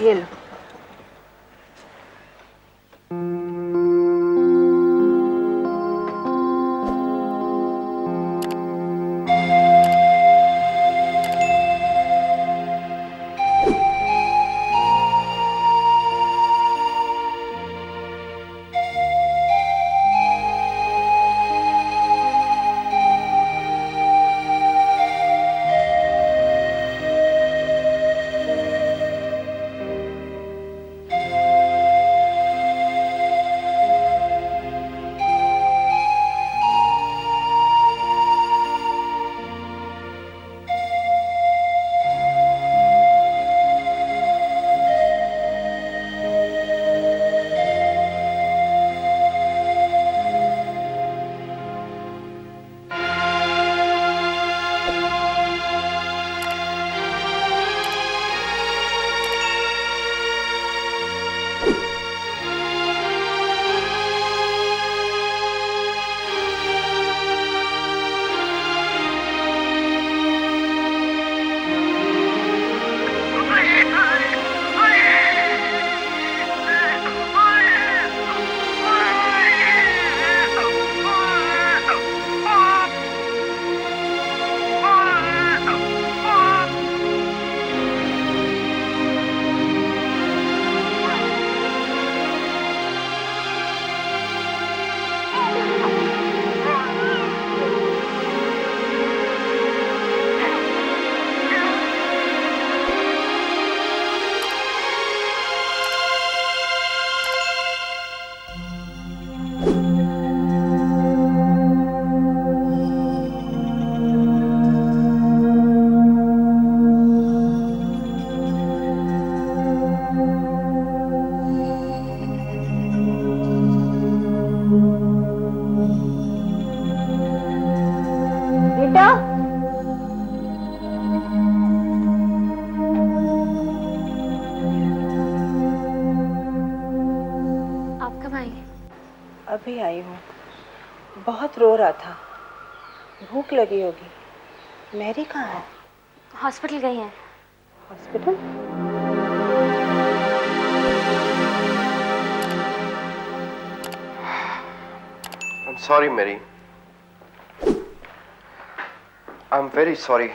ये लो। अभी आई हूँ। बहुत रो रहा था, भूख लगी होगी। मैरी कहाँ है? हॉस्पिटल गई हैं। Hospital? I'm sorry, Mary. I'm very sorry.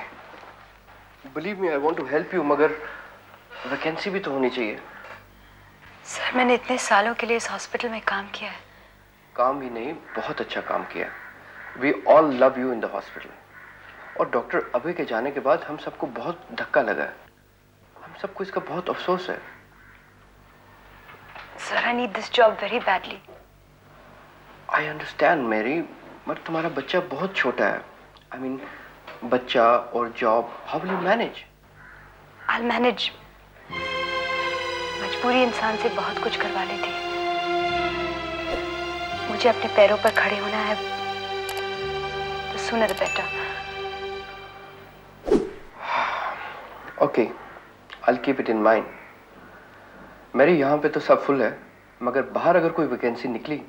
Believe me, I want to help you, मगर वैकेंसी भी तो होनी चाहिए। सर, मैंने इतने सालों के लिए इस हॉस्पिटल में काम किया है। काम ही नहीं, बहुत अच्छा काम किया। We all love you in the hospital. और डॉक्टर अभय के जाने के बाद हम सबको बहुत धक्का लगा है। हम सबको इसका बहुत अफसोस है। Sir, I need this job very badly. I understand, Mary, मगर तुम्हारा बच्चा बहुत छोटा है। I mean, बच्चा और job, how will you manage? I'll manage. मजबूरी इंसान से बहुत कुछ करवा लेती है। मुझे अपने पैरों पर खड़े होना है, तो sooner the better. Okay, I'll keep it in mind. मेरी यहाँ पे तो सब फुल है, मगर बाहर अगर कोई वैकेंसी निकली,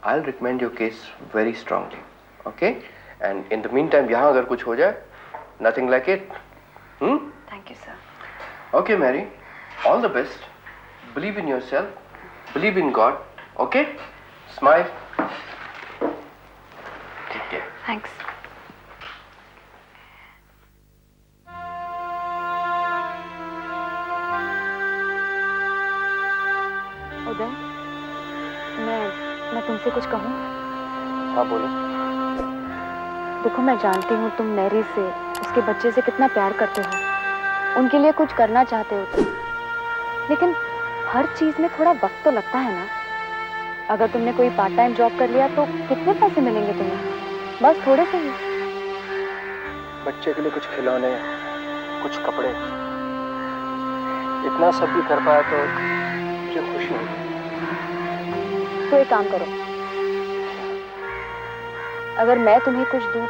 I'll recommend your case very strongly. Okay? And in the meantime, यहाँ अगर कुछ हो जाए, nothing like it. Thank you, sir. Okay, Mary. All the best. Believe in yourself. Believe in God. Okay? Smile. Take care. Thanks. उदय, मैं तुमसे कुछ कहूँ? हाँ, बोलो। देखो, मैं जानती हूँ तुम मैरी से, उसके बच्चे से कितना प्यार करते हो, उनके लिए कुछ करना चाहते हो तुम, लेकिन हर चीज में थोड़ा वक्त तो लगता है ना। अगर तुमने कोई पार्ट टाइम जॉब कर लिया तो कितने पैसे मिलेंगे तुम्हें? बस थोड़े से ही। बच्चे के लिए कुछ खिलौने, कुछ कपड़े, इतना सब भी कर पाया तो मुझे खुशी होगी। तो एक काम करो, अगर मैं तुम्हें कुछ दूं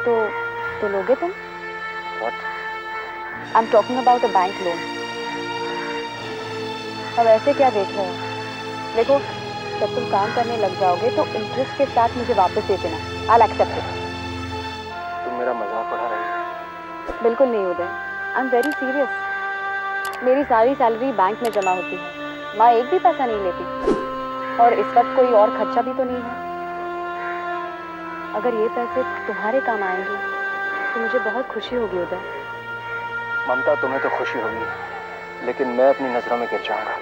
तो लोगे तुम? What? I'm talking about a bank loan. अब ऐसे क्या देख रहे हो? देखो, जब तुम काम करने लग जाओगे तो इंटरेस्ट के साथ मुझे वापस दे देना। I'll accept it. तुम मेरा मजाक उड़ा रही हो? बिल्कुल नहीं उदय, I'm very serious. मेरी सारी सैलरी बैंक में जमा होती है, माँ एक भी पैसा नहीं लेती। और इस वक्त कोई और खर्चा भी तो नहीं है। अगर ये पैसे तुम्हारे काम आएंगे तो मुझे बहुत खुशी होगी उदय। ममता, तुम्हें तो खुशी होगी, लेकिन मैं अपनी नजरों में गिर जाऊंगा।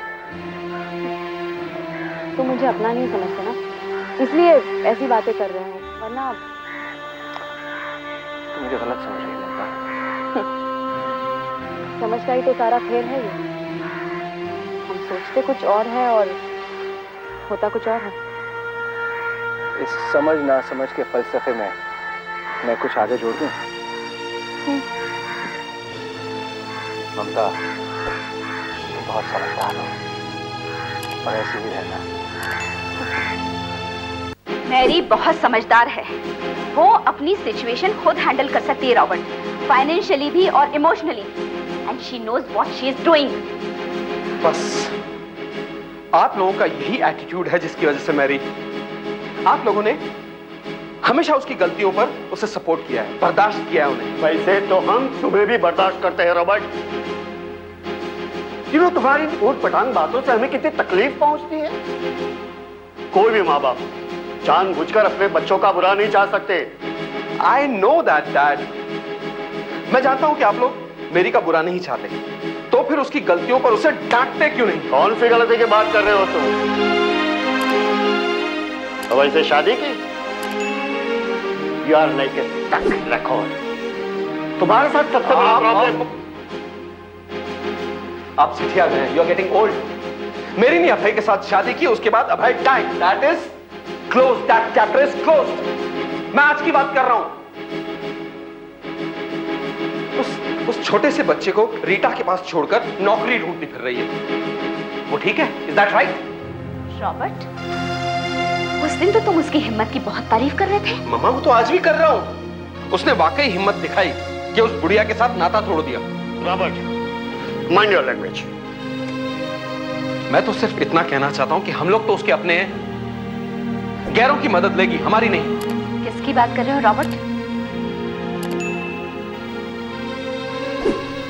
तुम मुझे अपना नहीं समझते ना, इसलिए ऐसी बातें कर रहे हो, वरना तुम मुझे गलत समझ रही हो ममता। समझ का ही तो सारा खेल है ये। हम सोचते कुछ और है और होता कुछ और है। इस समझ ना समझ के फलसफे में मैं कुछ आगे जोड़ दूं? ममता, तुम बहुत समझदार हो और ऐसी ही रहना। मैरी बहुत समझदार है। वो अपनी सिचुएशन खुद हैंडल कर सकती है रॉबर्ट, फाइनेंशियली भी और emotionally, and she knows what she is doing. बस आप लोगों का यही एटीट्यूड है जिसकी वजह से मैरी, आप लोगों ने हमेशा उसकी गलतियों पर उसे सपोर्ट किया है, बर्दाश्त किया है उन्हें। वैसे तो हम तुम्हें भी बर्दाश्त करते हैं रॉबर्ट। तुम्हारी ऊट पटांग बातों से हमें कितनी तकलीफ पहुंचती है। कोई भी माँ बाप जानबूझकर अपने बच्चों का बुरा नहीं चाह सकते। I know that dad. मैं जानता हूं कि आप लोग मेरी का बुरा नहीं चाहते, तो फिर उसकी गलतियों पर उसे डांटते क्यों नहीं? कौन सी गलती की बात कर रहे हो तुम? तो वैसे शादी की? You are like a stuck record. तुम्हारे साथ सबसे बड़ा प्रॉब्लम, आप चिट्ठिया गए, यू आर गेटिंग ओल्ड। मेरी ने अभय के साथ शादी की, उसके बाद Abhay died, that is close, that chapter is closed. मैं आज की बात कर रहा हूं। उस छोटे से बच्चे को रीटा के पास छोड़कर नौकरी ढूंढती फिर रही है, वो ठीक है? Is that right? रॉबर्ट, उस दिन तो तुम उसकी हिम्मत की बहुत तारीफ कर रहे थे। मम्मा, वो तो आज भी कर रहा हूं। उसने वाकई हिम्मत दिखाई कि उस बुढ़िया के साथ नाता तोड़ दिया। Robert, mind your language. मैं तो सिर्फ इतना कहना चाहता हूं कि हम लोग तो उसके अपने हैं, गैरों की मदद लेगी, हमारी नहीं। किसकी बात कर रहे हो रॉबर्ट?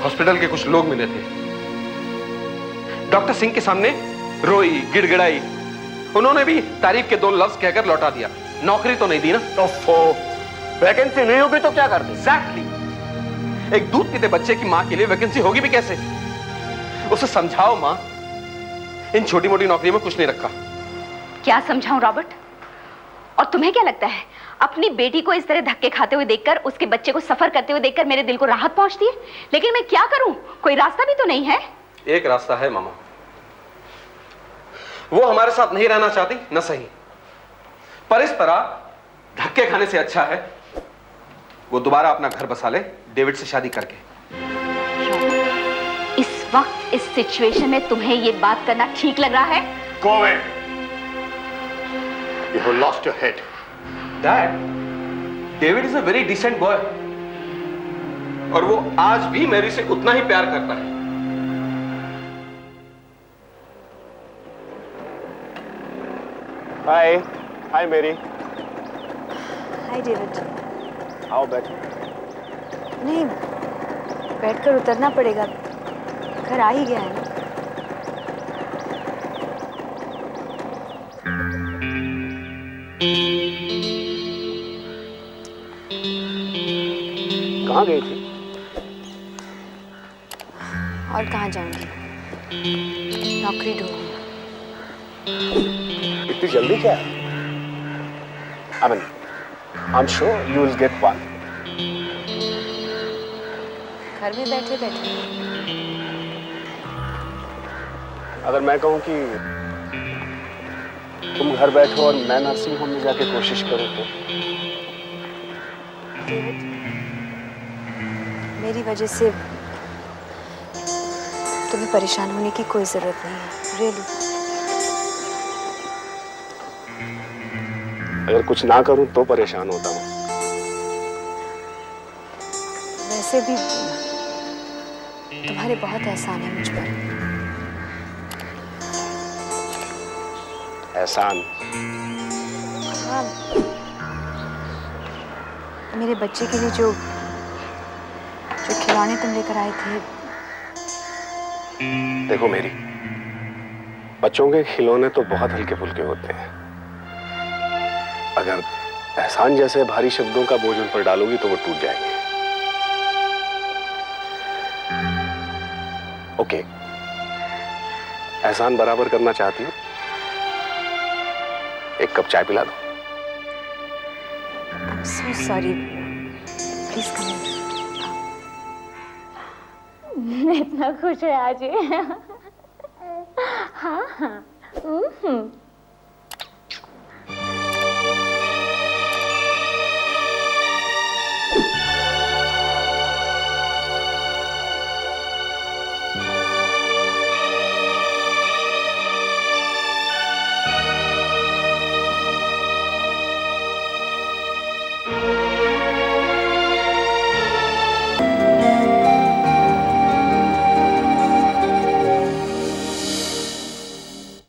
हॉस्पिटल के कुछ लोग मिले थे, डॉक्टर सिंह के सामने रोई, गिड़गिड़ाई। उन्होंने भी तारीफ के 2 लफ्ज कहकर लौटा दिया। नौकरी तो नहीं दी ना। तो वैकेंसी नहीं होगी तो क्या करते? एग्जैक्टली। एक दूध पीते बच्चे की मां के लिए वैकेंसी होगी भी कैसे? उसे समझाओ मां, इन छोटी मोटी नौकरियों में कुछ नहीं रखा। क्या समझाऊं रॉबर्ट? और तुम्हें क्या लगता है, अपनी बेटी को इस तरह धक्के खाते हुए देखकर, उसके बच्चे को सफर करते हुए देखकर मेरे दिल को राहत पहुंचती है? लेकिन मैं क्या करूं, कोई रास्ता भी तो नहीं है। एक रास्ता है मामा, वो हमारे साथ नहीं रहना चाहती न सही, पर इस तरह धक्के खाने से अच्छा है वो दोबारा अपना घर बसा ले, डेविड से शादी करके। इस वक्त इस सिचुएशन में तुम्हें ये बात करना ठीक लग रहा है? Go away. You have lost your head. Dad, David is a very decent boy और वो आज भी मैरी से उतना ही प्यार करता है। Hi. Hi, Mary. Hi David. How bad? नहीं, बैठकर उतरना पड़ेगा, घर आ ही गया है ना। कहाँ गई थी? और कहाँ जाऊंगी, नौकरी ढूंढूंगी। इतनी जल्दी क्या? I mean, I'm sure you will get one. घर में बैठे बैठे अगर मैं कहूँ कि तुम घर बैठो और मैं नर्सिंग होम में जाके कोशिश करूँ तो? डेविड, मेरी वजह से तुम्हें परेशान होने की कोई जरूरत नहीं है, रियली। अगर कुछ ना करूँ तो परेशान होता हूँ। वैसे भी तुम्हारे बहुत एहसान है मुझ पर। एहसान? हाँ, मेरे बच्चे के लिए जो खिलौने तुम लेकर आए थे, देखो मेरी, बच्चों के खिलौने तो बहुत हल्के फुल्के होते हैं। अगर एहसान जैसे भारी शब्दों का बोझ उन पर डालोगी तो वो टूट जाएंगे। ओके, एहसान बराबर करना चाहती हो? एक कप चाय पिला दो। So sorry. Please come in. मैं इतना खुश है आज। हाँ हाँ।